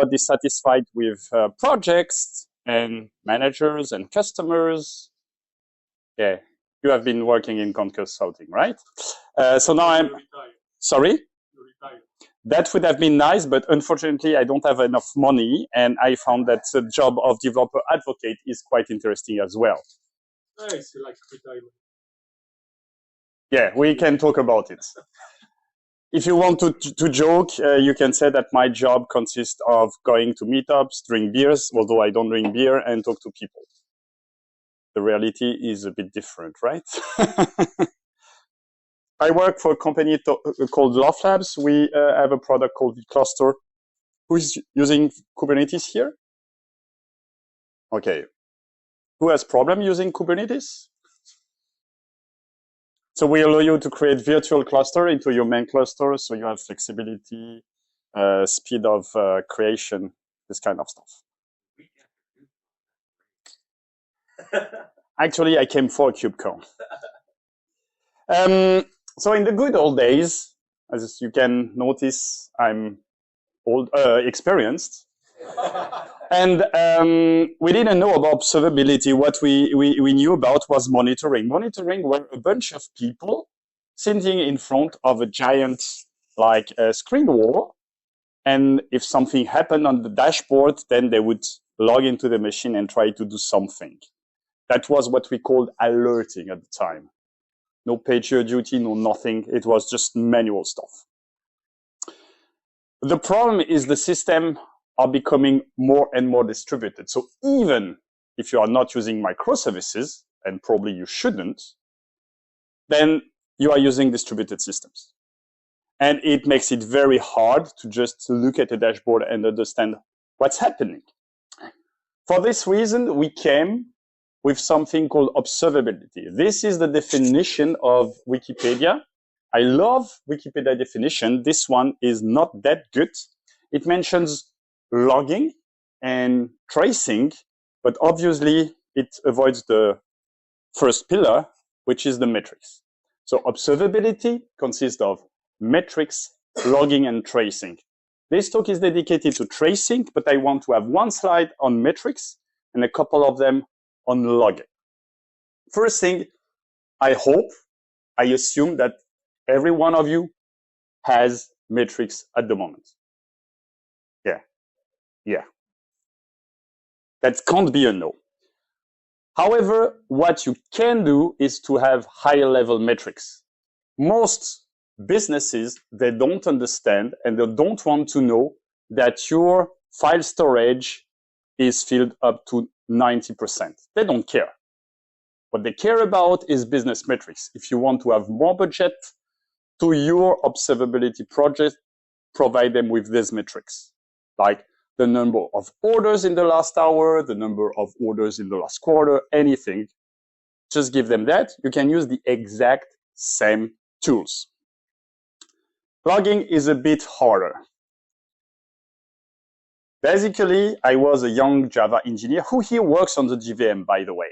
got dissatisfied with projects and managers and customers. Yeah, you have been working in consulting, right? So now I'm sorry. That would have been nice, but unfortunately, I don't have enough money, and I found that the job of developer advocate is quite interesting as well. Nice, you like retirement. Yeah, we can talk about it. If you want to joke, you can say that my job consists of going to meetups, drink beers, although I don't drink beer, and talk to people. The reality is a bit different, right? I work for a company called Love Labs. We have a product called vCluster. Who is using Kubernetes here? Okay. Who has problem using Kubernetes? So we allow you to create virtual cluster into your main cluster, so you have flexibility, speed of creation, this kind of stuff. Actually, I came for KubeCon. So in the good old days, as you can notice, I'm experienced. And we didn't know about observability. What we knew about was monitoring. Monitoring were a bunch of people sitting in front of a giant screen wall. And if something happened on the dashboard, then they would log into the machine and try to do something. That was what we called alerting at the time. No PagerDuty, no nothing. It was just manual stuff. The problem is the system are becoming more and more distributed. So even if you are not using microservices, and probably you shouldn't, then you are using distributed systems. And it makes it very hard to just look at a dashboard and understand what's happening. For this reason, we came with something called observability. This is the definition of Wikipedia. I love Wikipedia definition. This one is not that good. It mentions logging and tracing, but obviously it avoids the first pillar, which is the metrics. So observability consists of metrics, logging, and tracing. This talk is dedicated to tracing, but I want to have one slide on metrics and a couple of them on logging. First thing, I assume that every one of you has metrics at the moment. Yeah. That can't be a no. However, what you can do is to have higher level metrics. Most businesses, they don't understand and they don't want to know that your file storage is filled up to 90%. They don't care. What they care about is business metrics. If you want to have more budget to your observability project, provide them with these metrics, like the number of orders in the last hour, the number of orders in the last quarter, anything. Just give them that. You can use the exact same tools. Logging is a bit harder. Basically, I was a young Java engineer who here works on the JVM, by the way,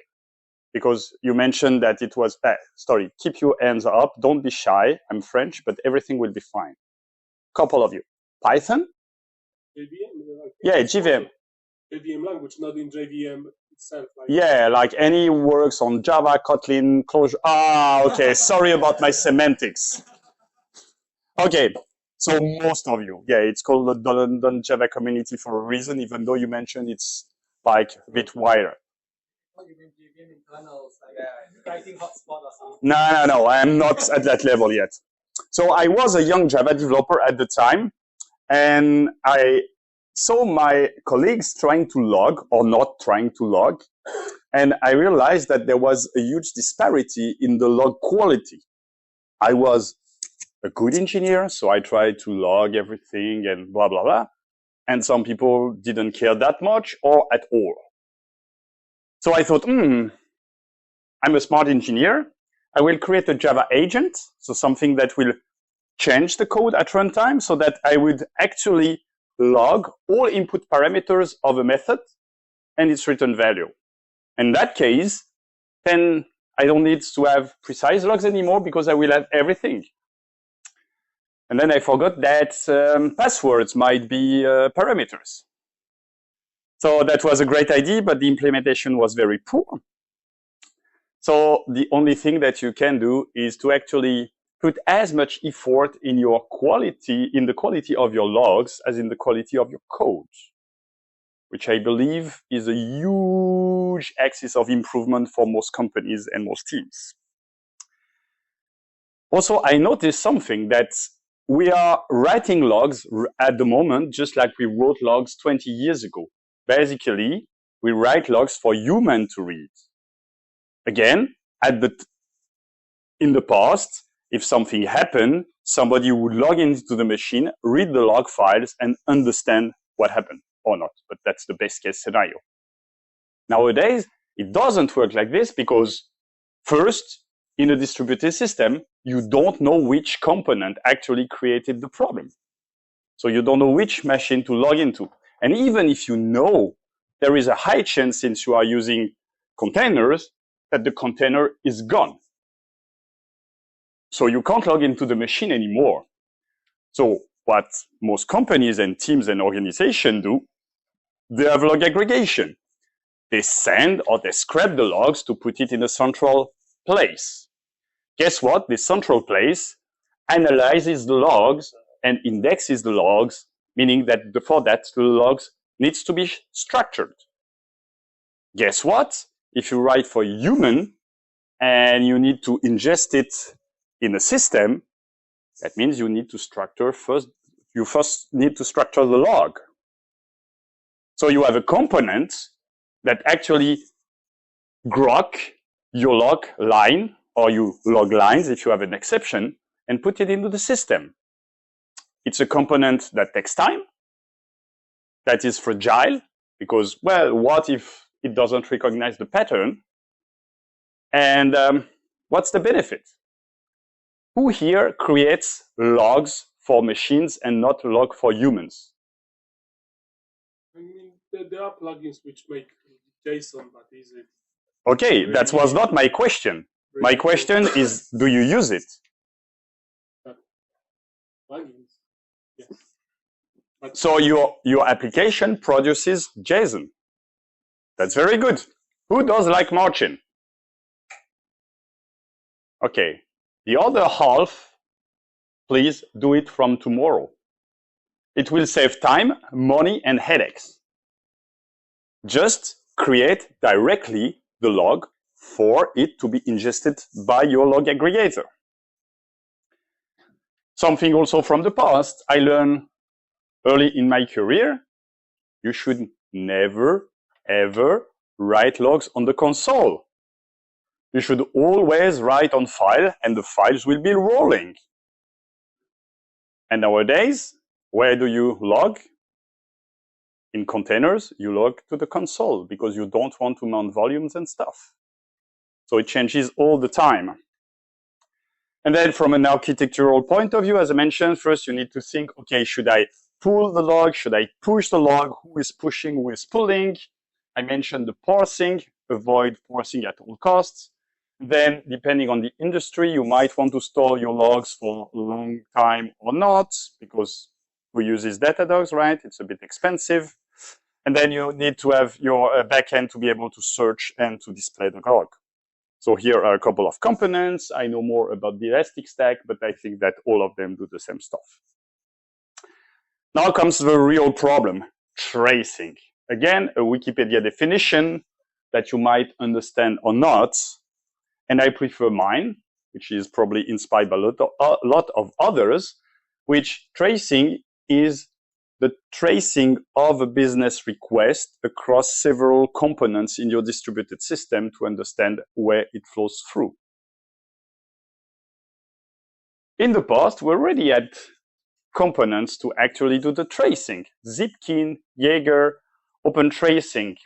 because you mentioned that it was, keep your hands up. Don't be shy. I'm French, but everything will be fine. Couple of you. Python? JVM? Yeah, JVM. JVM language, not in JVM itself. Yeah, like any works on Java, Kotlin, Clojure. Okay, sorry about my semantics. Okay, so most of you, yeah, it's called the London Java community for a reason, even though you mentioned it's like a bit wider. No, I'm not at that level yet. So I was a young Java developer at the time, and I saw my colleagues trying to log or not trying to log, and I realized that there was a huge disparity in the log quality. I was a good engineer, so I tried to log everything and blah, blah, blah. And some people didn't care that much or at all. So I thought, I'm a smart engineer. I will create a Java agent, so something that will change the code at runtime so that I would actually log all input parameters of a method and its return value. In that case, then I don't need to have precise logs anymore because I will have everything. And then I forgot that passwords might be parameters. So that was a great idea, but the implementation was very poor. So the only thing that you can do is to actually put as much effort in your quality, in the quality of your logs as in the quality of your code, which I believe is a huge axis of improvement for most companies and most teams. Also, I noticed something that we are writing logs at the moment, just like we wrote logs 20 years ago. Basically, we write logs for human to read. Again, in the past, if something happened, somebody would log into the machine, read the log files, and understand what happened or not. But that's the best case scenario. Nowadays, it doesn't work like this because first, in a distributed system, you don't know which component actually created the problem. So you don't know which machine to log into. And even if you know, there is a high chance, since you are using containers, that the container is gone. So you can't log into the machine anymore. So what most companies and teams and organizations do, they have log aggregation. They send or they scrape the logs to put it in a central place. Guess what? This central place analyzes the logs and indexes the logs, meaning that for that, the logs needs to be structured. Guess what? If you write for human and you need to ingest it in a system, that means you need to structure first. You first need to structure the log. So you have a component that actually grok your log line or you log lines if you have an exception and put it into the system. It's a component that takes time, that is fragile because, well, what if it doesn't recognize the pattern? And what's the benefit? Who here creates logs for machines and not log for humans? I mean, there are plugins which make JSON, but is it? Okay, that was not my question. My question is, do you use it? Plugins, yes. But So your application produces JSON. That's very good. Who does like margin? Okay, the other half, please do it from tomorrow. It will save time, money, and headaches. Just create directly the log for it to be ingested by your log aggregator. Something also from the past, I learned early in my career, you should never, ever write logs on the console. You should always write on file and the files will be rolling. And nowadays, where do you log? In containers, you log to the console because you don't want to mount volumes and stuff. So it changes all the time. And then from an architectural point of view, as I mentioned, first you need to think, okay, should I pull the log? Should I push the log? Who is pushing? Who is pulling? I mentioned the parsing, avoid parsing at all costs. Then, depending on the industry, you might want to store your logs for a long time or not, because who uses Datadogs, right? It's a bit expensive. And then you need to have your backend to be able to search and to display the log. So here are a couple of components. I know more about the Elastic Stack, but I think that all of them do the same stuff. Now comes the real problem, tracing. Again, a Wikipedia definition that you might understand or not. And I prefer mine, which is probably inspired by a lot of others, which tracing is the tracing of a business request across several components in your distributed system to understand where it flows through. In the past, we already had components to actually do the tracing. Zipkin, Jaeger, OpenTracing.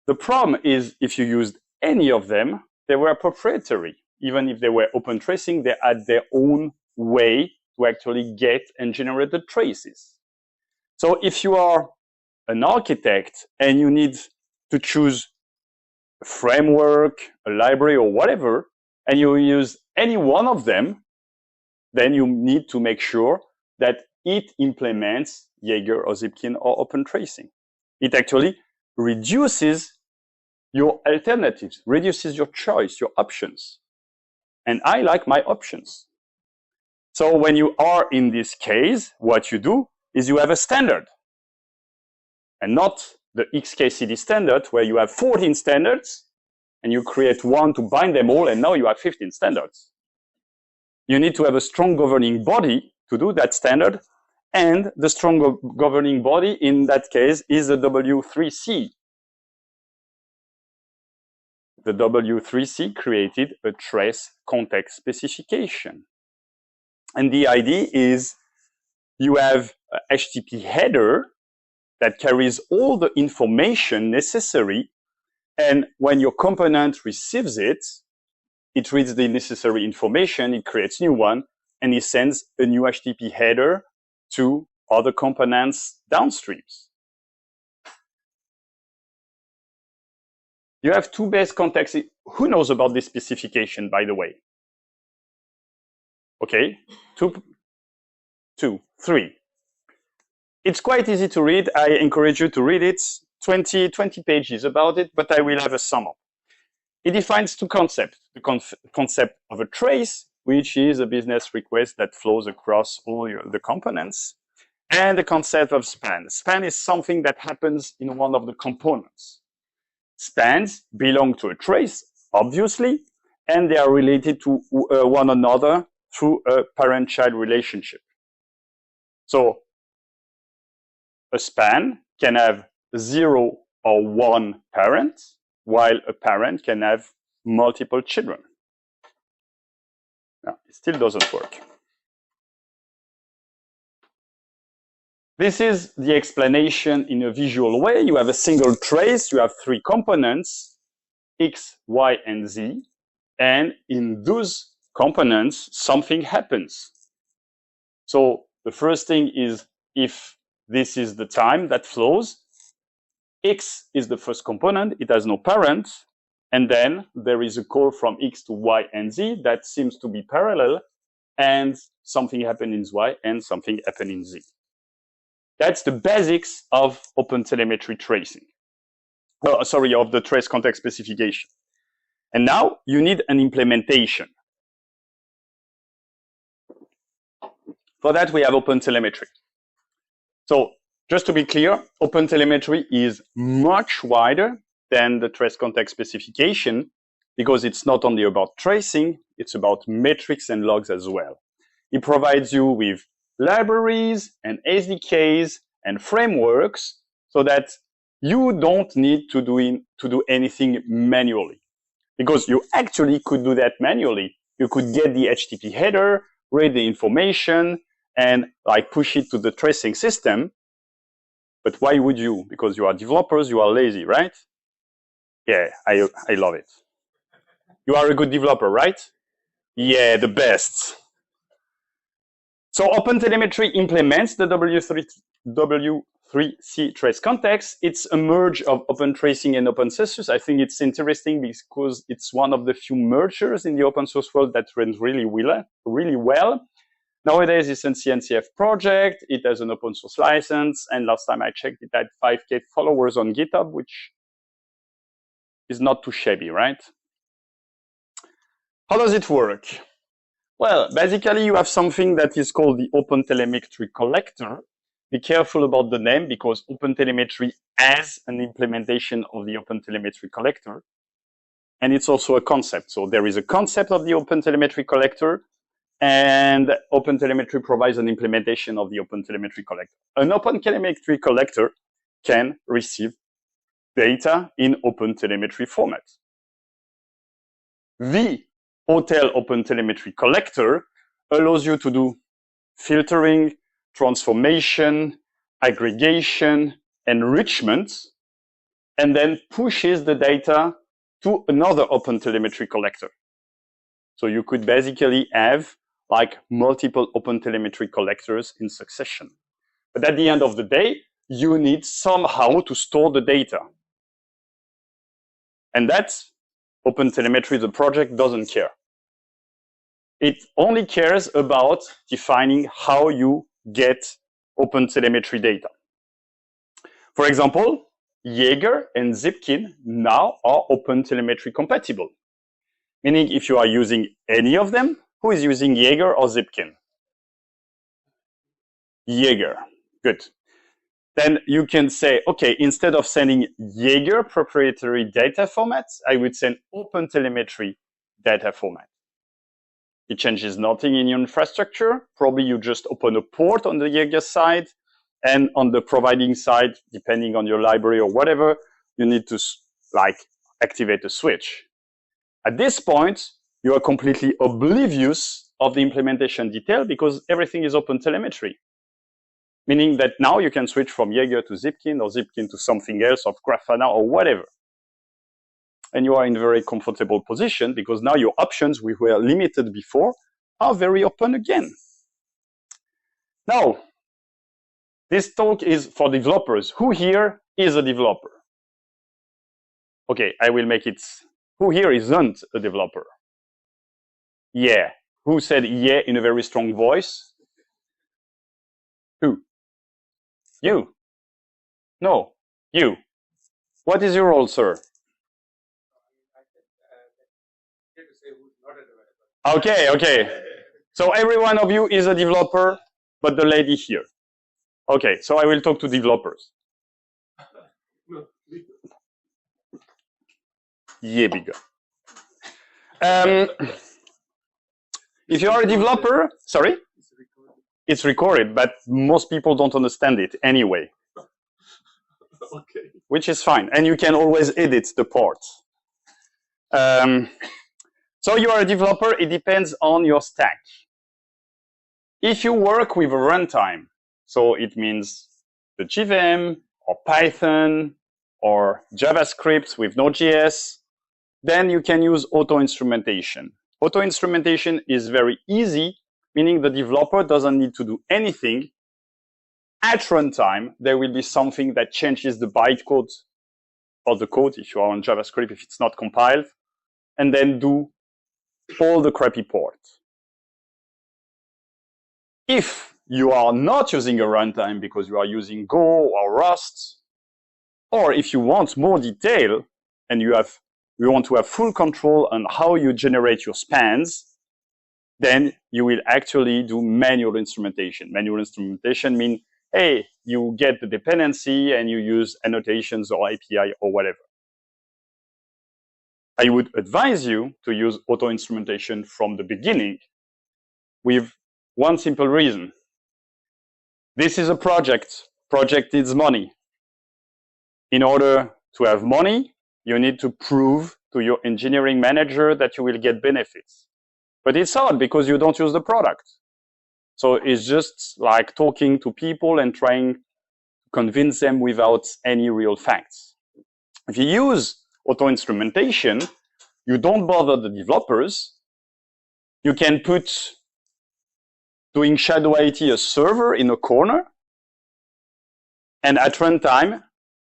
The problem is if you used any of them, they were proprietary. Even if they were OpenTracing, they had their own way to actually get and generate the traces. So if you are an architect and you need to choose a framework, a library, or whatever, and you use any one of them, then you need to make sure that it implements Jaeger or Zipkin or OpenTracing. It actually reduces your alternatives, reduces your choice, your options. And I like my options. So when you are in this case, what you do is you have a standard. And not the XKCD standard where you have 14 standards and you create one to bind them all and now you have 15 standards. You need to have a strong governing body to do that standard, and the strong governing body in that case is the W3C. The W3C created a trace context specification. And the idea is you have a HTTP header that carries all the information necessary, and when your component receives it, it reads the necessary information, it creates a new one, and it sends a new HTTP header to other components downstreams. You have two base contexts. Who knows about this specification, by the way? Okay, two, three. It's quite easy to read. I encourage you to read it. 20 pages about it, but I will have a sum up. It defines two concepts. The concept of a trace, which is a business request that flows across all the components, and the concept of span. Span is something that happens in one of the components. Spans belong to a trace, obviously, and they are related to one another through a parent-child relationship. So a span can have 0 or 1 parent, while a parent can have multiple children. No, it still doesn't work. This is the explanation in a visual way. You have a single trace, you have 3 components, X, Y, and Z, and in those components, something happens. So the first thing is, if this is the time that flows, X is the first component, it has no parent, and then there is a call from X to Y and Z that seems to be parallel, and something happens in Y and something happens in Z. That's the basics of OpenTelemetry tracing. Oh, sorry, of the trace context specification. And now you need an implementation. For that, we have OpenTelemetry. So just to be clear, OpenTelemetry is much wider than the trace context specification because it's not only about tracing, it's about metrics and logs as well. It provides you with libraries and SDKs and frameworks so that you don't need to do anything manually. Because you actually could do that manually. You could get the HTTP header, read the information, and like push it to the tracing system. But why would you? Because you are developers, you are lazy, right? Yeah, I love it. You are a good developer, right? Yeah, the best. So OpenTelemetry implements the W3C trace context. It's a merge of OpenTracing and OpenSesus. I think it's interesting because it's one of the few mergers in the open source world that runs really well. Nowadays, it's an CNCF project. It has an open source license. And last time I checked, it had 5K followers on GitHub, which is not too shabby, right? How does it work? Well, basically, you have something that is called the OpenTelemetry collector. Be careful about the name because OpenTelemetry has an implementation of the OpenTelemetry collector. And it's also a concept. So there is a concept of the OpenTelemetry collector, and OpenTelemetry provides an implementation of the OpenTelemetry collector. An OpenTelemetry collector can receive data in OpenTelemetry format. The Hotel OpenTelemetry collector allows you to do filtering, transformation, aggregation, enrichment, and then pushes the data to another OpenTelemetry collector. So you could basically have like multiple OpenTelemetry collectors in succession. But at the end of the day, you need somehow to store the data. And that's OpenTelemetry, the project, doesn't care. It only cares about defining how you get OpenTelemetry data. For example, Jaeger and Zipkin now are OpenTelemetry compatible. Meaning if you are using any of them, who is using Jaeger or Zipkin? Jaeger, good. Then you can say, okay, instead of sending Jaeger proprietary data formats, I would send OpenTelemetry data format. It changes nothing in your infrastructure. Probably you just open a port on the Jaeger side, and on the providing side, depending on your library or whatever, you need to activate a switch. At this point, you are completely oblivious of the implementation detail because everything is OpenTelemetry. Meaning that now you can switch from Jaeger to Zipkin or Zipkin to something else, of Grafana or whatever. And you are in a very comfortable position because now your options, which were limited before, are very open again. Now, this talk is for developers. Who here is a developer? Okay, I will make it. Who here isn't a developer? Yeah. Who said yeah in a very strong voice? Who? You. No, you. What is your role, sir? Okay. So every one of you is a developer, but the lady here. Okay, so I will talk to developers. Yeah, bigger. If you are a developer, sorry? It's recorded, but most people don't understand it anyway. Okay. Which is fine, and you can always edit the parts. So you are a developer, it depends on your stack. If you work with a runtime, so it means the JVM or Python or JavaScript with Node.js, then you can use auto-instrumentation. Auto-instrumentation is very easy, meaning the developer doesn't need to do anything. At runtime, there will be something that changes the bytecode of the code if you are on JavaScript, if it's not compiled, and then do all the crappy part. If you are not using a runtime because you are using Go or Rust, or if you want more detail and you want to have full control on how you generate your spans, then you will actually do manual instrumentation. Manual instrumentation means, hey, you get the dependency and you use annotations or API or whatever. I would advise you to use auto-instrumentation from the beginning with one simple reason. This is a project. Project needs money. In order to have money, you need to prove to your engineering manager that you will get benefits. But it's hard because you don't use the product. So it's just like talking to people and trying to convince them without any real facts. If you use auto-instrumentation, you don't bother the developers. You can put doing shadow IT a server in a corner, and at runtime,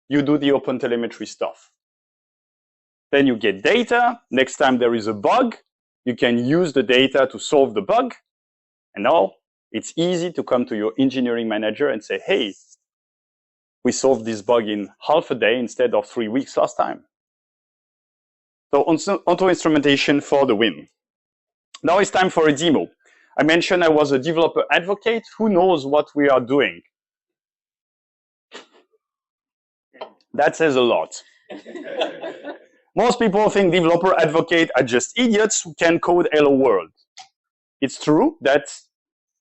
you do the OpenTelemetry stuff. Then you get data. Next time there is a bug, you can use the data to solve the bug. And now it's easy to come to your engineering manager and say, hey, we solved this bug in half a day instead of 3 weeks last time. So auto-instrumentation for the win. Now it's time for a demo. I mentioned I was a developer advocate. Who knows what we are doing? That says a lot. Most people think developer advocate are just idiots who can code hello world. It's true that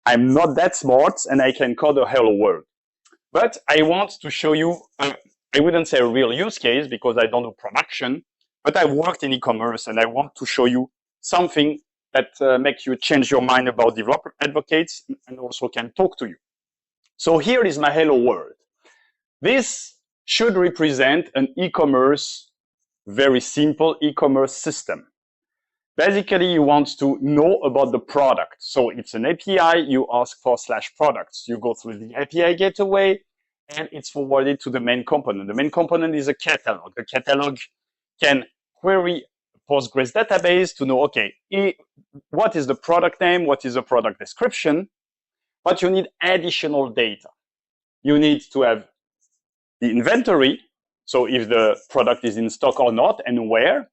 I'm not that smart and I can code a hello world. But I want to show you, I wouldn't say a real use case because I don't do production, but I worked in e-commerce and I want to show you something that makes you change your mind about developer advocates and also can talk to you. So here is my hello world. This should represent an e-commerce, very simple e-commerce system. Basically, you want to know about the product. So it's an API, you ask for /products. You go through the API gateway, and it's forwarded to the main component. The main component is a catalog. The catalog can query a Postgres database to know, okay, what is the product name, what is the product description, but you need additional data. You need to have the inventory, So if the product is in stock or not and where,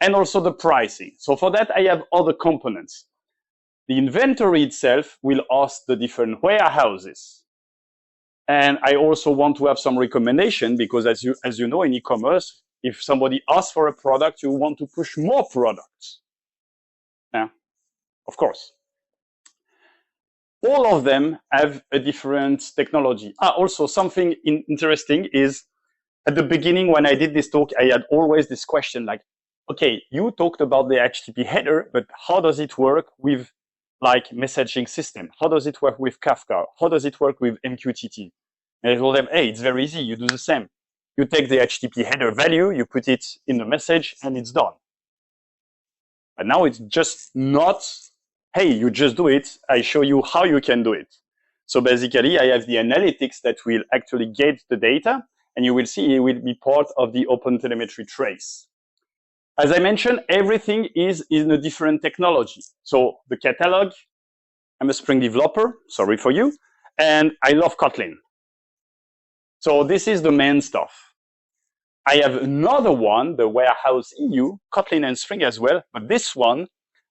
and also the pricing. So for that, I have other components. The inventory itself will host the different warehouses. And I also want to have some recommendation because as you know, in e-commerce, if somebody asks for a product, you want to push more products. Yeah, of course. All of them have a different technology. Also something interesting is at the beginning when I did this talk, I had always this question like, okay, you talked about the HTTP header, but how does it work with like messaging system? How does it work with Kafka? How does it work with MQTT? And I told them, hey, it's very easy. You do the same. You take the HTTP header value, you put it in the message, and it's done. But now it's just not, hey, you just do it. I show you how you can do it. So basically, I have the analytics that will actually get the data, and you will see it will be part of the OpenTelemetry trace. As I mentioned, everything is in a different technology. So the catalog, I'm a Spring developer, sorry for you, and I love Kotlin. So this is the main stuff. I have another one, the Warehouse EU, Kotlin and Spring as well, but this one,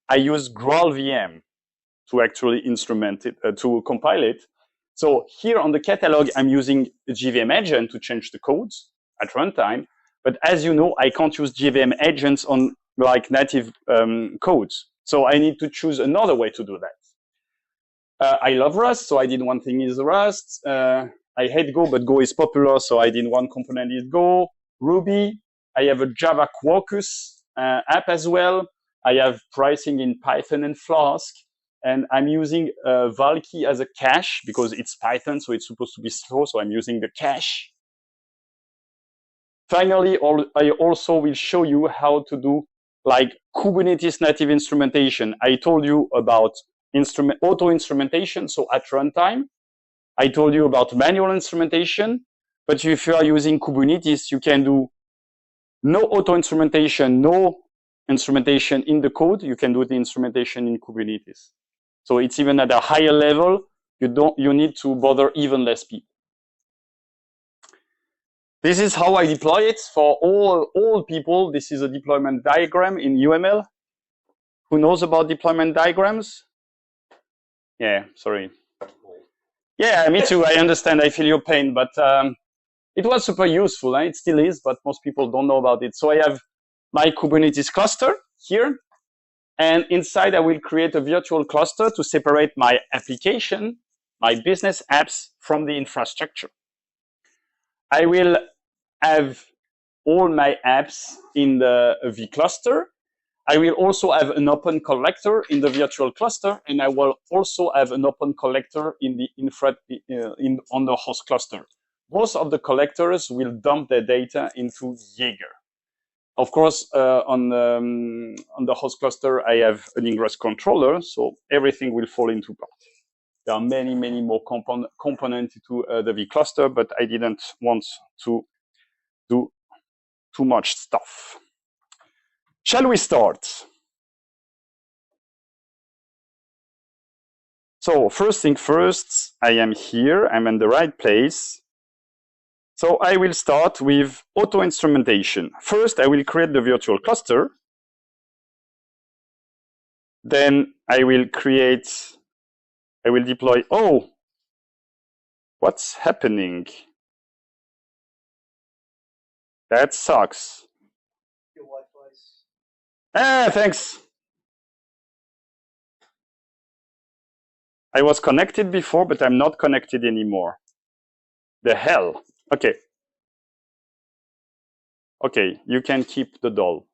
I use GraalVM to actually instrument it, to compile it. So here on the catalog, I'm using a JVM agent to change the codes at runtime. But as you know, I can't use JVM agents on like native codes. So I need to choose another way to do that. I love Rust, so I did one thing is Rust. I hate Go, but Go is popular, so I did one component is Go. Ruby, I have a Java Quarkus app as well. I have pricing in Python and Flask. And I'm using Valkey as a cache because it's Python, so it's supposed to be slow, so I'm using the cache. Finally, I also will show you how to do like Kubernetes native instrumentation. I told you about auto instrumentation, so at runtime. I told you about manual instrumentation, but if you are using Kubernetes, you can do no auto instrumentation, no instrumentation in the code. You can do the instrumentation in Kubernetes. So it's even at a higher level. You need to bother even less people. This is how I deploy it for all people. This is a deployment diagram in UML. Who knows about deployment diagrams? Yeah, sorry. Yeah, me too. I understand. I feel your pain, but it was super useful. It still is, but most people don't know about it. So I have my Kubernetes cluster here. And inside, I will create a virtual cluster to separate my application, my business apps from the infrastructure. I will have all my apps in the vCluster. I will also have an open collector in the virtual cluster, and I will also have an open collector in the on the host cluster. Both of the collectors will dump their data into Jaeger. Of course, on the host cluster, I have an ingress controller, so everything will fall into part. There are many, many more components to the vCluster, but I didn't want to do too much stuff. Shall we start? So first thing first, I am here, I'm in the right place. So I will start with auto instrumentation. First, I will create the virtual cluster. Then I will deploy, oh, what's happening? That sucks. Your Wi-Fi's. Thanks. I was connected before, but I'm not connected anymore. The hell? Okay. Okay, you can keep the doll.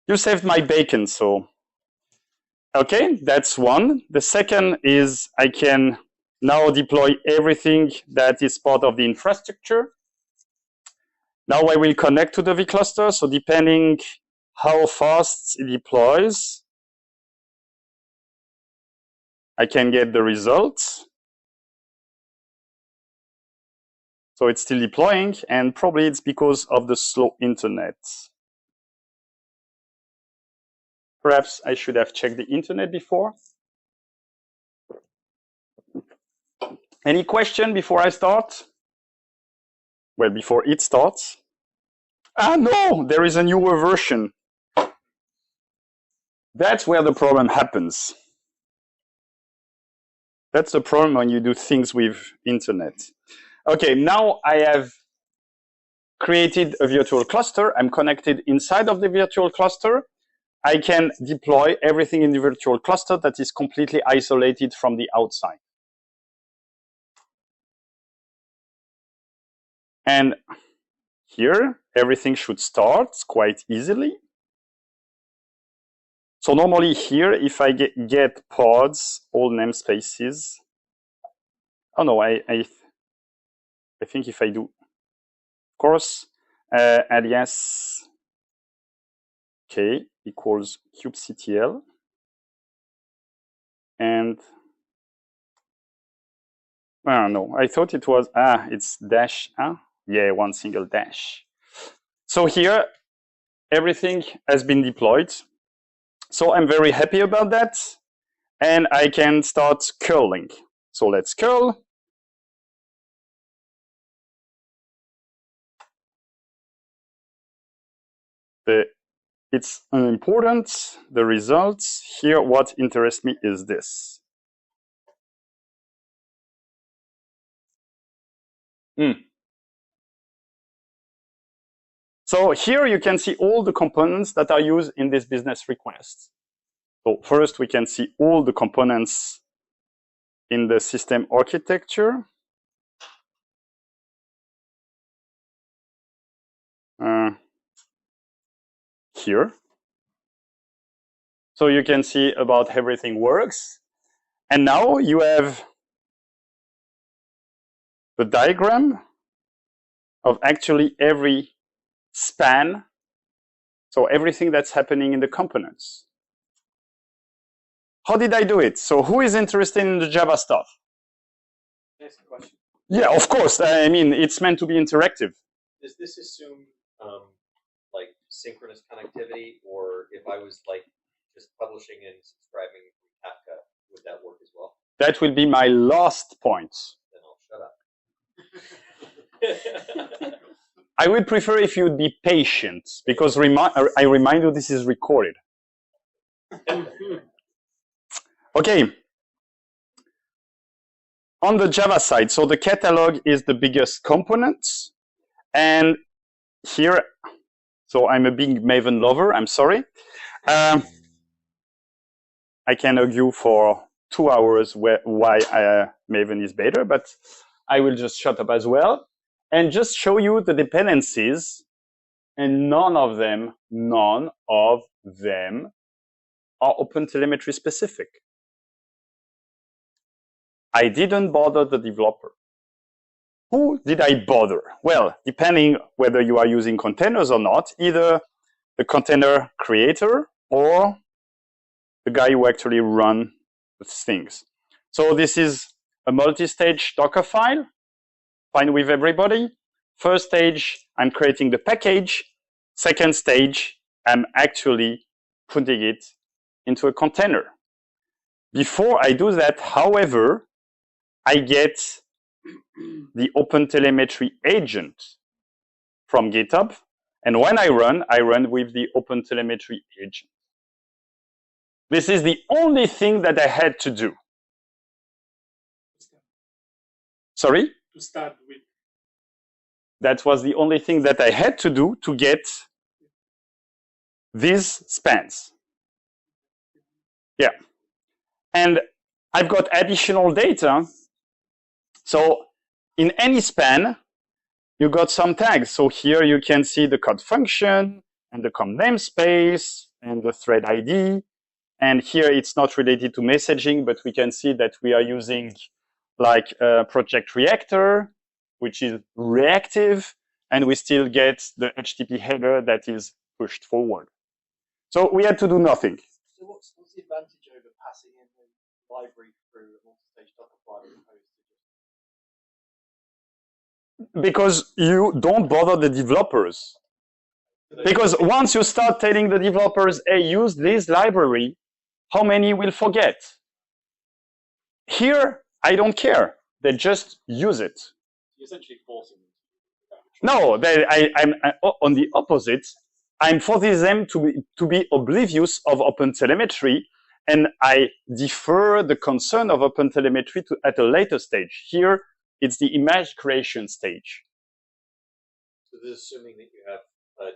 You saved my bacon, so. Okay, that's one. The second is I can now deploy everything that is part of the infrastructure. Now I will connect to the vCluster, so depending how fast it deploys, I can get the results. So it's still deploying, and probably it's because of the slow internet. Perhaps I should have checked the internet before. Any question before I start? Well, before it starts. Ah, no, there is a newer version. That's where the problem happens. That's the problem when you do things with internet. Okay, now I have created a virtual cluster. I'm connected inside of the virtual cluster. I can deploy everything in the virtual cluster that is completely isolated from the outside. And here, everything should start quite easily. So normally here, if I get pods, all namespaces. Oh no, I think if I do, of course, alias k equals kubectl, and oh no, I thought it was it's dash yeah, one single dash. So here, everything has been deployed. So I'm very happy about that, and I can start curling. So let's curl. It's unimportant, the results. Here, what interests me is this. So here you can see all the components that are used in this business request. So first we can see all the components in the system architecture. Here. So you can see about everything works. And now you have the diagram of actually every span. So everything that's happening in the components. How did I do it? So who is interested in the Java stuff? Next question. Yeah, of course. I mean, it's meant to be interactive. Does this assume like synchronous connectivity, or if I was like just publishing and subscribing from Kafka, would that work as well? That will be my last point. Then I'll shut up. I would prefer if you would be patient, because I remind you this is recorded. Okay. On the Java side, so the catalog is the biggest component. And here, so I'm a big Maven lover, I'm sorry. I can argue for 2 hours why Maven is better, but I will just shut up as well and just show you the dependencies, and none of them are OpenTelemetry specific. I didn't bother the developer. Who did I bother? Well, depending whether you are using containers or not, either the container creator or the guy who actually run the things. So this is a multi-stage Docker file, fine with everybody. First stage, I'm creating the package. Second stage, I'm actually putting it into a container. Before I do that, however, I get the OpenTelemetry agent from GitHub. And when I run with the OpenTelemetry agent. This is the only thing that I had to do. Sorry? To start with. That was the only thing that I had to do to get these spans. Yeah. And I've got additional data. So in any span, you got some tags. So here you can see the code function and the com namespace and the thread ID. And here it's not related to messaging, but we can see that we are using like a project reactor, which is reactive, and we still get the HTTP header that is pushed forward. So we had to do nothing. So what's the advantage over passing in the library through a multi-stage Docker file as opposed to just... Because you don't bother the developers. Because once you start telling the developers, hey, use this library, how many will forget? Here, I don't care. They just use it. You're essentially forcing them to. No, I'm on the opposite. I'm forcing them to be oblivious of OpenTelemetry, and I defer the concern of OpenTelemetry at a later stage. Here, it's the image creation stage. So this is assuming that you have a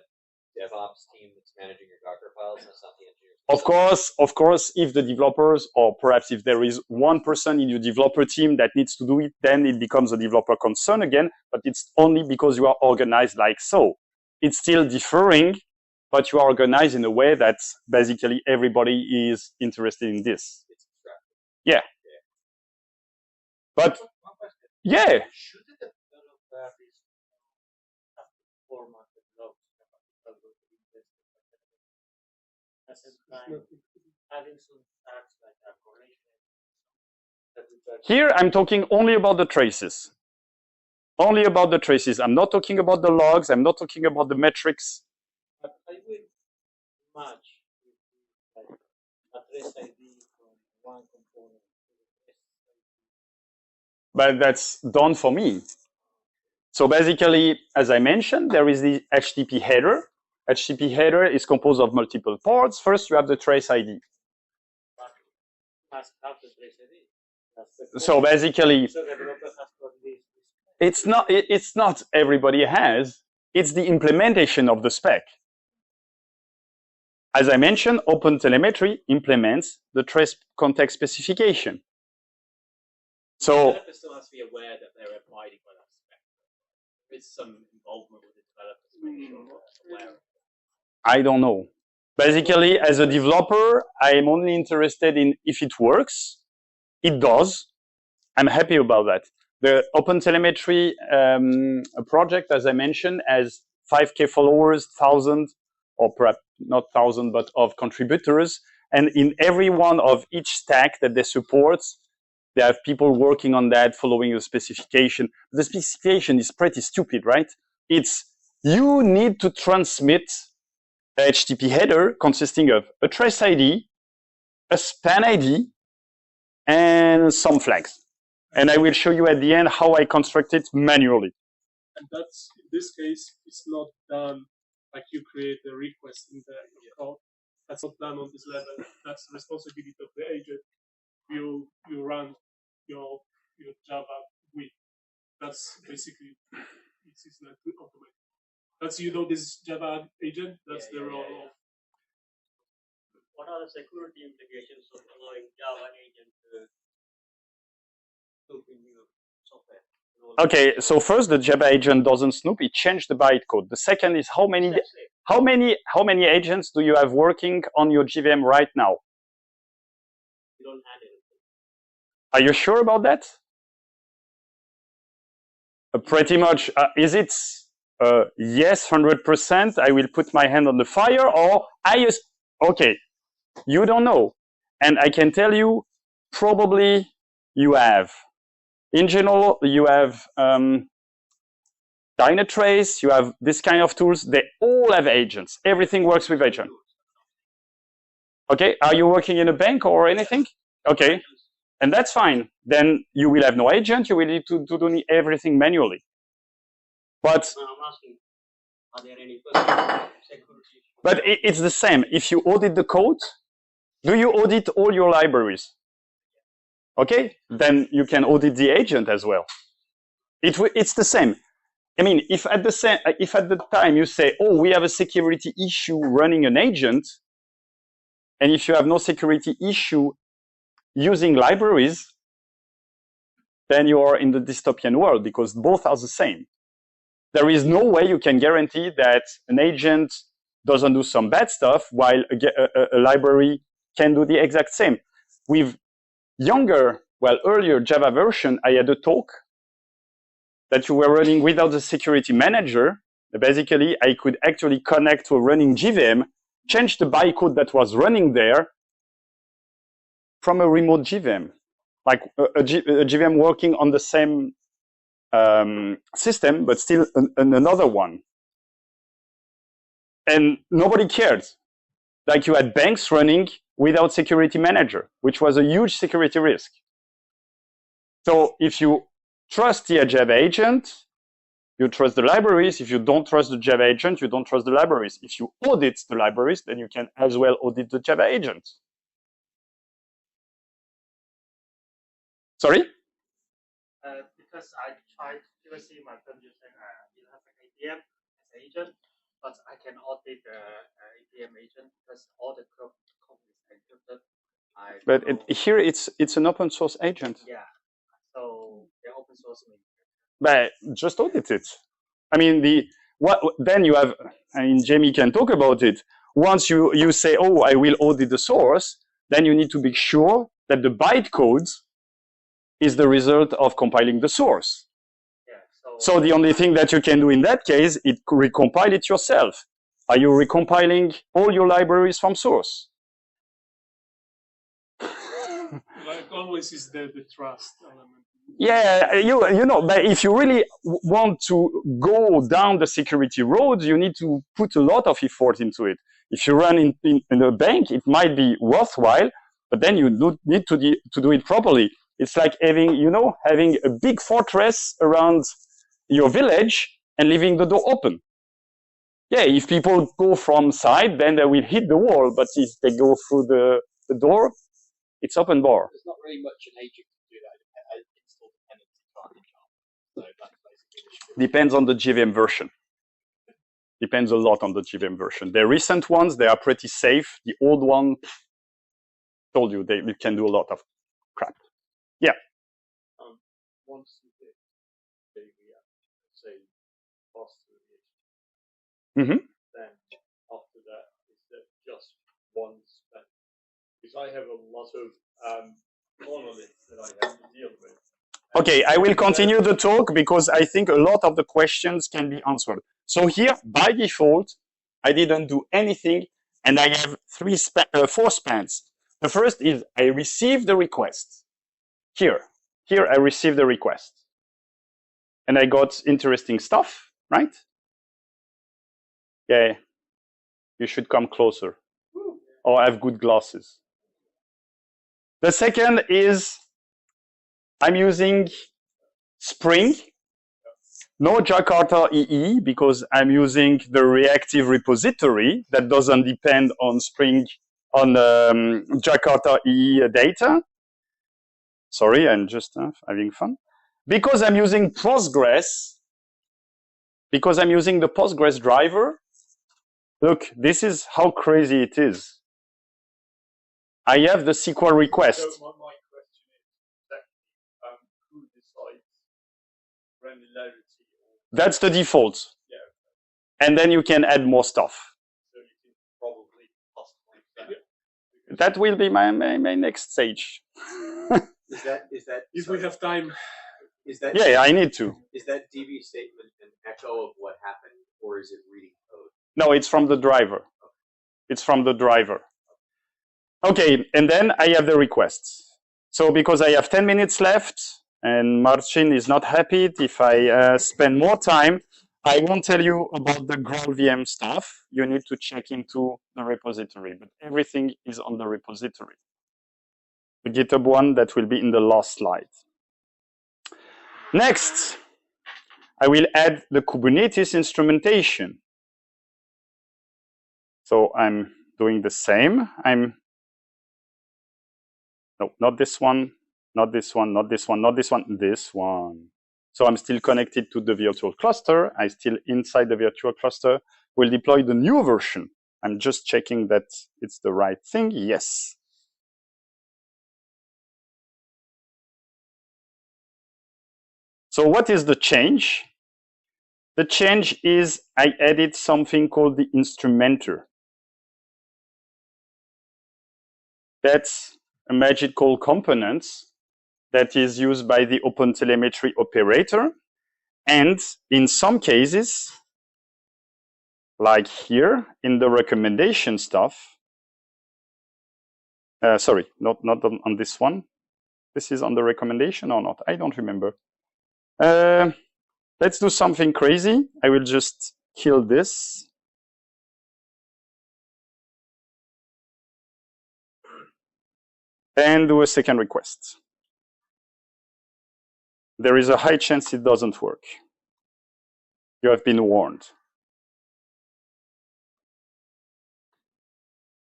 DevOps team that's managing your Docker files, that's not the engineers. Of course, if the developers, or perhaps if there is one person in your developer team that needs to do it, then it becomes a developer concern again, but it's only because you are organized like so. It's still differing, but you are organized in a way that basically everybody is interested in this. Yeah. But, yeah. Should the developer have formatted logs having some tags like a correlation? Here, I'm talking only about the traces. Only about the traces. I'm not talking about the logs. I'm not talking about the metrics. But I will match like a trace ID from one component. But that's done for me. So basically, as I mentioned, there is the HTTP header. HTTP header is composed of multiple parts. First, you have the trace ID. So basically, it's not everybody has. It's the implementation of the spec. As I mentioned, OpenTelemetry implements the trace context specification. So the developer still has to be aware that they're abiding by that spec. There is some involvement with the developers to make sure they're aware of it. I don't know. Basically, as a developer, I am only interested in if it works. It does. I'm happy about that. The OpenTelemetry project, as I mentioned, has 5K followers, 1,000, or perhaps not 1,000, but of contributors. And in every one of each stack that they support, they have people working on that, following the specification. The specification is pretty stupid, right? It's you need to transmit a HTTP header consisting of a trace ID, a span ID, and some flags. And I will show you at the end how I construct it manually. And that's, in this case, it's not done like you create the request in the code. That's not done on this level. That's the responsibility of the agent. You run your Java with. That's basically it's not automated. That's this Java agent. That's the role of. What are the security implications of allowing Java agent to snoop in your software? Okay, so first, the Java agent doesn't snoop; it changed the bytecode. The second is how many agents do you have working on your JVM right now? You don't add anything. Are you sure about that? Pretty much. Is it yes, 100%? I will put my hand on the fire, or okay, you don't know, and I can tell you, probably you have. In general, you have Dynatrace, you have this kind of tools. They all have agents. Everything works with agent. Okay, are you working in a bank or anything? Okay, and that's fine. Then you will have no agent. You will need to do everything manually. But I'm asking, are there any security? But it's the same. If you audit the code, do you audit all your libraries? Okay, then you can audit the agent as well. It's the same. I mean, if at the time you say, oh, we have a security issue running an agent, and if you have no security issue using libraries, then you are in the dystopian world because both are the same. There is no way you can guarantee that an agent doesn't do some bad stuff while a library can do the exact same. With earlier Java version, I had a talk that you were running without the security manager. Basically, I could actually connect to a running JVM, change the bytecode that was running there from a remote JVM, like a JVM working on the same system, but still another one. And nobody cared. Like you had banks running without security manager, which was a huge security risk. So if you trust the Java agent, you trust the libraries. If you don't trust the Java agent, you don't trust the libraries. If you audit the libraries, then you can as well audit the Java agent. Sorry? Because I tried previously my firm using Elastic APM as agent, but I can audit the APM agent because all the code is encrypted. But here it's an open source agent. Yeah, so the open source means. But just audit it. I mean, then you have, I mean, Jamie can talk about it. Once you say, oh, I will audit the source, then you need to be sure that the bytecode is the result of compiling the source. Yeah, so the only thing that you can do in that case is recompile it yourself. Are you recompiling all your libraries from source? Like always is the trust element. Yeah, you know, but if you really want to go down the security road, you need to put a lot of effort into it. If you run in a bank, it might be worthwhile, but then you need to do it properly. It's like having a big fortress around your village and leaving the door open. Yeah, if people go from side, then they will hit the wall, but if they go through the door, it's open bar. There's not really much an agent can do that. Install dependency cartridge. So that's basically depends on the JVM version. Depends a lot on the JVM version. The recent ones, they are pretty safe. The old one, told you, they can do a lot of crap. Yeah. Once you get the say pass through Mm-hmm. then after that is that just one spec? Because I have a lot of monoliths that I have to deal with. Okay, I will continue the talk because I think a lot of the questions can be answered. So here, by default, I didn't do anything, and I have four spans. The first is I received the request. Here I received the request. And I got interesting stuff, right? Yeah, you should come closer. Or have good glasses. The second is I'm using Spring, no Jakarta EE, because I'm using the reactive repository that doesn't depend on Spring, on Jakarta EE data. Sorry, I'm just having fun. Because I'm using Postgres, because I'm using the Postgres driver, look, this is how crazy it is. I have the SQL request. So my question is exactly who decides granularity? That's the default. Yeah. And then you can add more stuff. So you can probably customize that. That will be my next stage. Is that If we have time. is that Yeah, I need to. Is that DB statement an echo of what happened, or is it reading code? No, it's from the driver. It's from the driver. Okay, and then I have the requests. So because I have 10 minutes left, and Marcin is not happy if I spend more time, I won't tell you about the GraalVM stuff. You need to check into the repository, but everything is on the repository. The GitHub one, that will be in the last slide. Next, I will add the Kubernetes instrumentation. So I'm doing the same. No, not this one, not this one, not this one, not this one, this one. So I'm still connected to the virtual cluster. I'm still inside the virtual cluster. We'll deploy the new version. I'm just checking that it's the right thing. Yes. So what is the change? The change is I added something called the instrumenter. That's a magical component that is used by the OpenTelemetry operator. And in some cases, like here in the recommendation stuff, sorry, not on this one. This is on the recommendation or not? I don't remember. Let's do something crazy. I will just kill this. And do a second request. there is a high chance it doesn't work. You have been warned.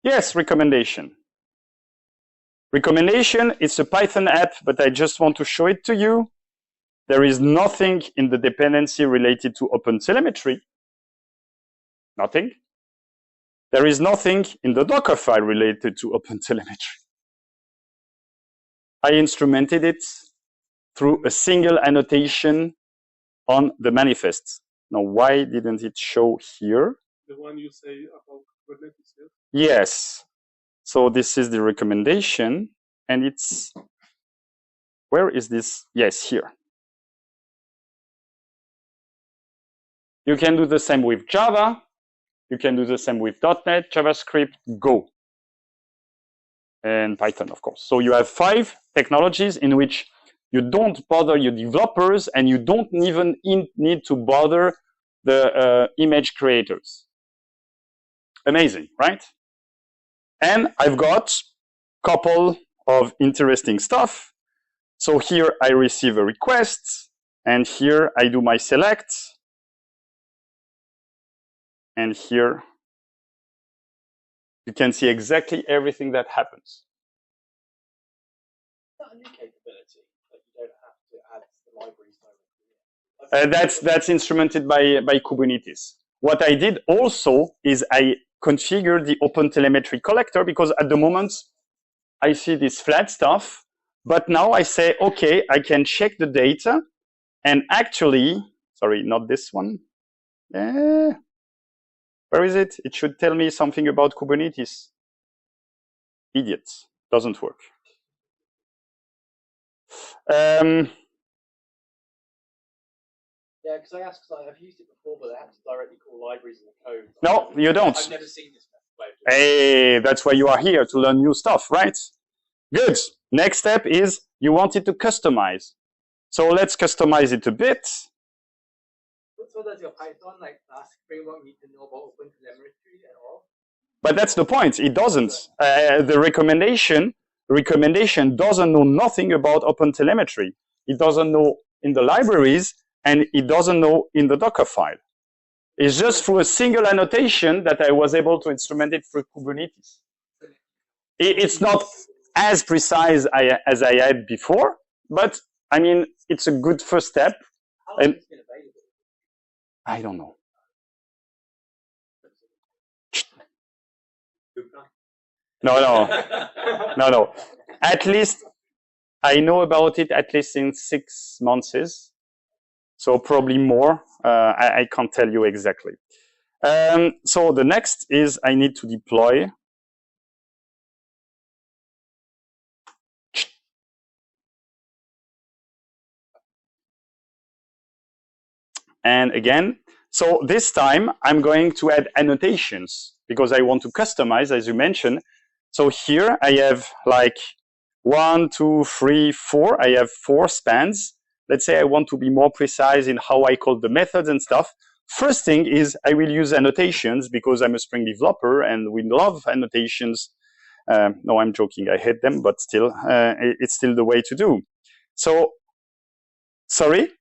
Yes, recommendation. Recommendation, it's a Python app, but I just want to show it to you. There is nothing in the dependency related to OpenTelemetry. Nothing. There is nothing in the Docker file related to OpenTelemetry. I instrumented it through a single annotation on the manifest. Now, why didn't it show here? The one you say about Kubernetes, yes? Yes. So this is the recommendation, and it's, where is this? Yes, here. You can do the same with Java. You can do the same with .NET, JavaScript, Go, and Python, of course. So you have 5 technologies in which you don't bother your developers, and you don't even need to bother the image creators. Amazing, right? And I've got a couple of interesting stuff. So here I receive a request, and here I do my select. And here you can see exactly everything that happens. Is that a new capability? Like you don't have to add the libraries directly? That's instrumented by Kubernetes. What I did also is I configured the OpenTelemetry collector, because at the moment I see this flat stuff, but now I say, okay, I can check the data, and actually, sorry, not this one. Where is it? It should tell me something about Kubernetes. Idiot. Doesn't work. Yeah, because I asked, because I've used it before, but I have to directly call libraries in the code. No, you don't. I've never seen this way. Hey, that's why you are here, to learn new stuff, right? Good. Next step is you want it to customize. So let's customize it a bit. So does your Python Flask framework need to know about OpenTelemetry at all? But that's the point. It doesn't. The recommendation doesn't know nothing about OpenTelemetry. It doesn't know in the libraries, and it doesn't know in the Docker file. It's just through a single annotation that I was able to instrument it through Kubernetes. It's not as precise as I had before, but I mean, it's a good first step. How long has it been available? I don't know. No. At least I know about it at least in 6 months. So probably more. I can't tell you exactly. So the next is I need to deploy. And again, so this time I'm going to add annotations because I want to customize, as you mentioned. So here I have like 1, 2, 3, 4. I have 4 spans. Let's say I want to be more precise in how I call the methods and stuff. First thing is I will use annotations because I'm a Spring developer and we love annotations. No, I'm joking. I hate them, but still, it's still the way to do. So, sorry?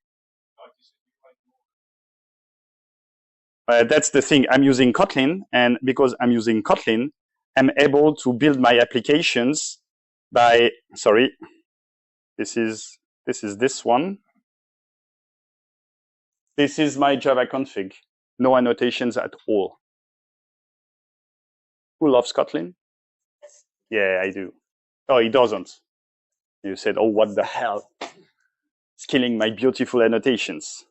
That's the thing. I'm using Kotlin, and because I'm using Kotlin, I'm able to build my applications by, sorry, this is this one. This is my Java config. No annotations at all. Who loves Kotlin? Yeah, I do. Oh, he doesn't. You said, oh, what the hell? It's killing my beautiful annotations.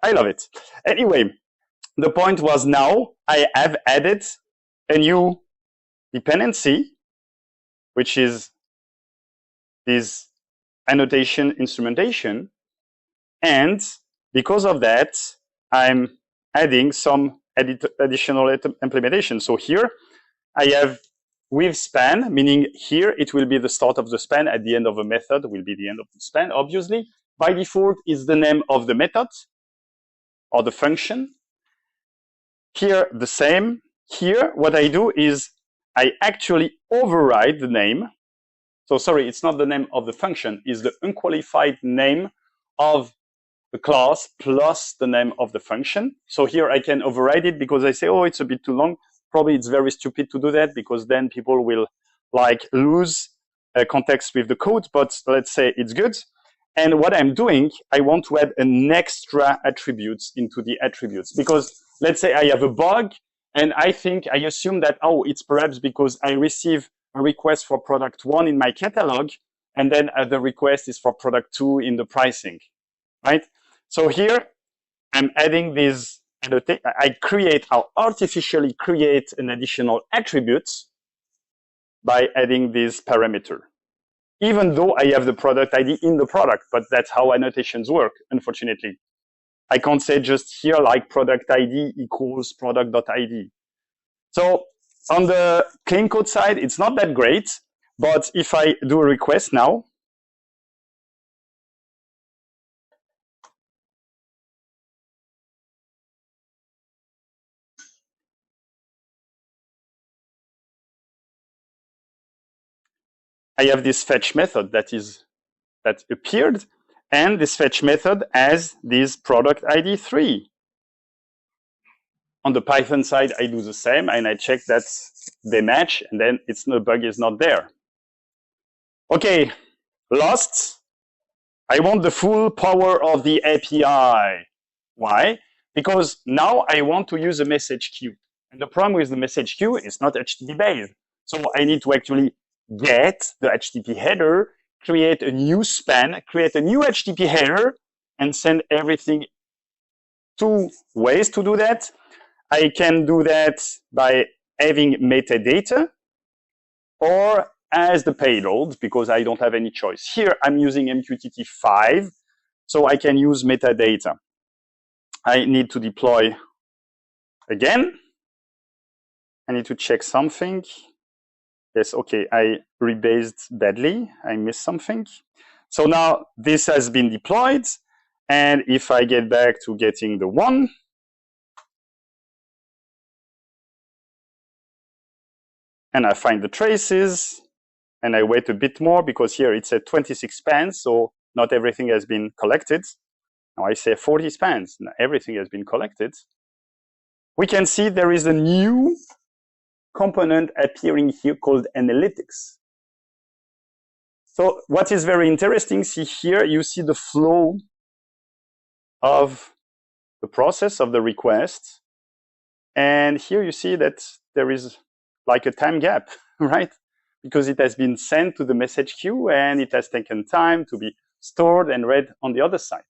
I love it. Anyway, the point was now I have added a new dependency, which is this annotation instrumentation. And because of that, I'm adding some additional implementation. So here I have with span, meaning here it will be the start of the span. At the end of a method will be the end of the span, obviously. By default is the name of the method or the function. Here, the same. Here, what I do is I actually override the name. So sorry, it's not the name of the function, it's the unqualified name of the class plus the name of the function. So here I can override it because I say, oh, it's a bit too long. Probably it's very stupid to do that because then people will like lose context with the code, but let's say it's good. And what I'm doing, I want to add an extra attributes into the attributes because let's say I have a bug and I assume that, oh, it's perhaps because I receive a request for product 1 in my catalog and then the request is for product 2 in the pricing, right? So here I'm adding this, I'll artificially create an additional attribute by adding this parameter. Even though I have the product ID in the product, but that's how annotations work, unfortunately. I can't say just here like product ID equals product.id. So on the clean code side, it's not that great, but if I do a request now, I have this fetch method that appeared, and this fetch method has this product ID 3. On the Python side, I do the same, and I check that they match, and then the bug is not there. Okay, last, I want the full power of the API. Why? Because now I want to use a message queue. And the problem with the message queue is not HTTP based. So I need to actually get the HTTP header, create a new span, create a new HTTP header, and send everything. 2 ways to do that. I can do that by having metadata or as the payload because I don't have any choice. Here I'm using MQTT 5, so I can use metadata. I need to deploy again. I need to check something. Yes, okay, I rebased badly. I missed something. So now this has been deployed. And if I get back to getting the 1, and I find the traces, and I wait a bit more because here it's at 26 spans, so not everything has been collected. Now I say 40 spans, now everything has been collected. We can see there is a new component appearing here called analytics. So what is very interesting, see here, you see the flow of the process of the request. And here you see that there is like a time gap, right? Because it has been sent to the message queue and it has taken time to be stored and read on the other side.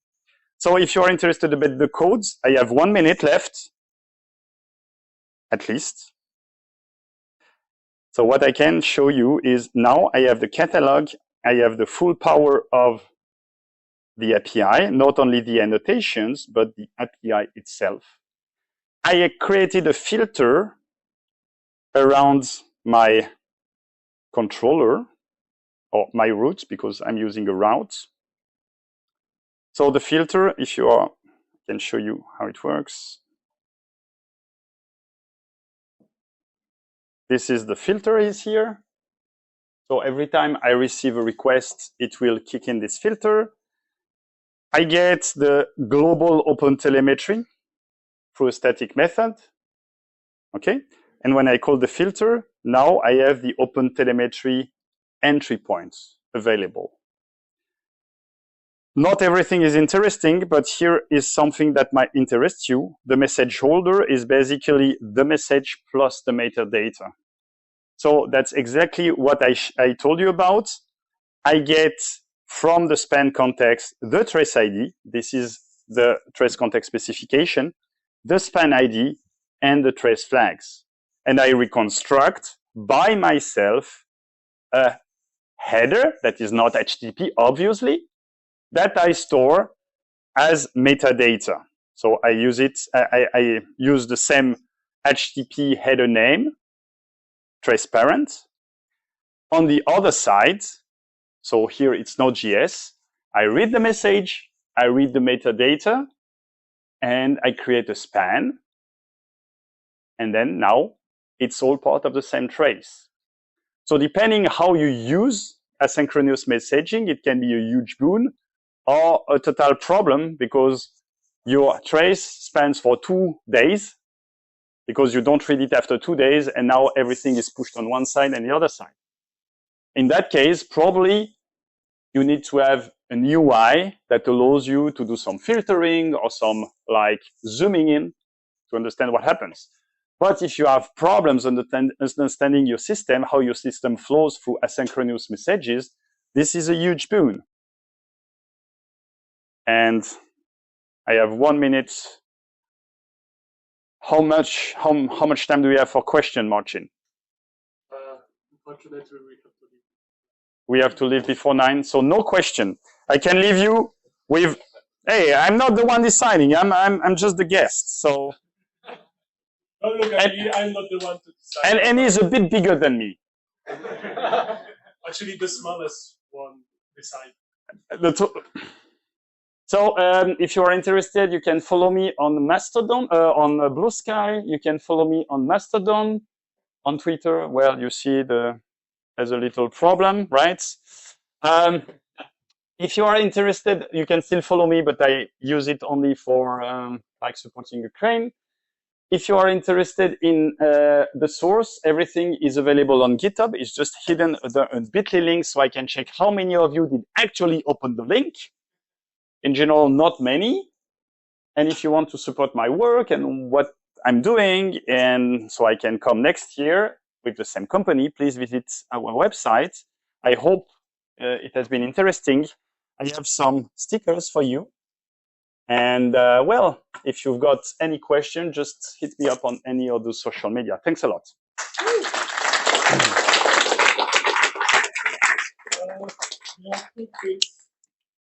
So if you're interested about the codes, I have 1 minute left, at least. So what I can show you is now I have the catalog, I have the full power of the API, not only the annotations, but the API itself. I created a filter around my controller or my route because I'm using a route. So the filter, if you are, I can show you how it works. This is the filter is here. So every time I receive a request, it will kick in this filter. I get the global OpenTelemetry through a static method. Okay. And when I call the filter, now I have the OpenTelemetry entry points available. Not everything is interesting, but here is something that might interest you. The message holder is basically the message plus the metadata. So that's exactly what I told you about. I get from the span context the trace ID. This is the trace context specification, the span ID, and the trace flags. And I reconstruct by myself a header that is not HTTP, obviously, that I store as metadata. So I use it, I use the same HTTP header name, trace parent. On the other side, so here it's Node.js, I read the message, I read the metadata, and I create a span. And then now it's all part of the same trace. So depending how you use asynchronous messaging, it can be a huge boon or a total problem because your trace spans for 2 days because you don't read it after 2 days and now everything is pushed on one side and the other side. In that case, probably you need to have an UI that allows you to do some filtering or some like zooming in to understand what happens. But if you have problems understanding your system, how your system flows through asynchronous messages, this is a huge boon. And I have 1 minute. How much time do we have for question, Marcin? Unfortunately, we have to leave. We have to leave before 9, so no question. I can leave you with, hey, I'm not the one deciding. I'm just the guest. So. Don't look at me. I'm not the one to decide. And he's a bit bigger than me. Actually, the smallest one decided. So if you are interested, you can follow me on Mastodon, on Blue Sky. You can follow me on Mastodon, on Twitter. Well, you see there's a little problem, right? If you are interested, you can still follow me, but I use it only for like supporting Ukraine. If you are interested in the source, everything is available on GitHub. It's just hidden a bit.ly link so I can check how many of you did actually open the link. In general, not many. And if you want to support my work and what I'm doing, and so I can come next year with the same company, please visit our website. I hope it has been interesting. I have some stickers for you. And well, if you've got any question, just hit me up on any of those social media. Thanks a lot.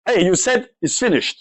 Hey, you said it's finished.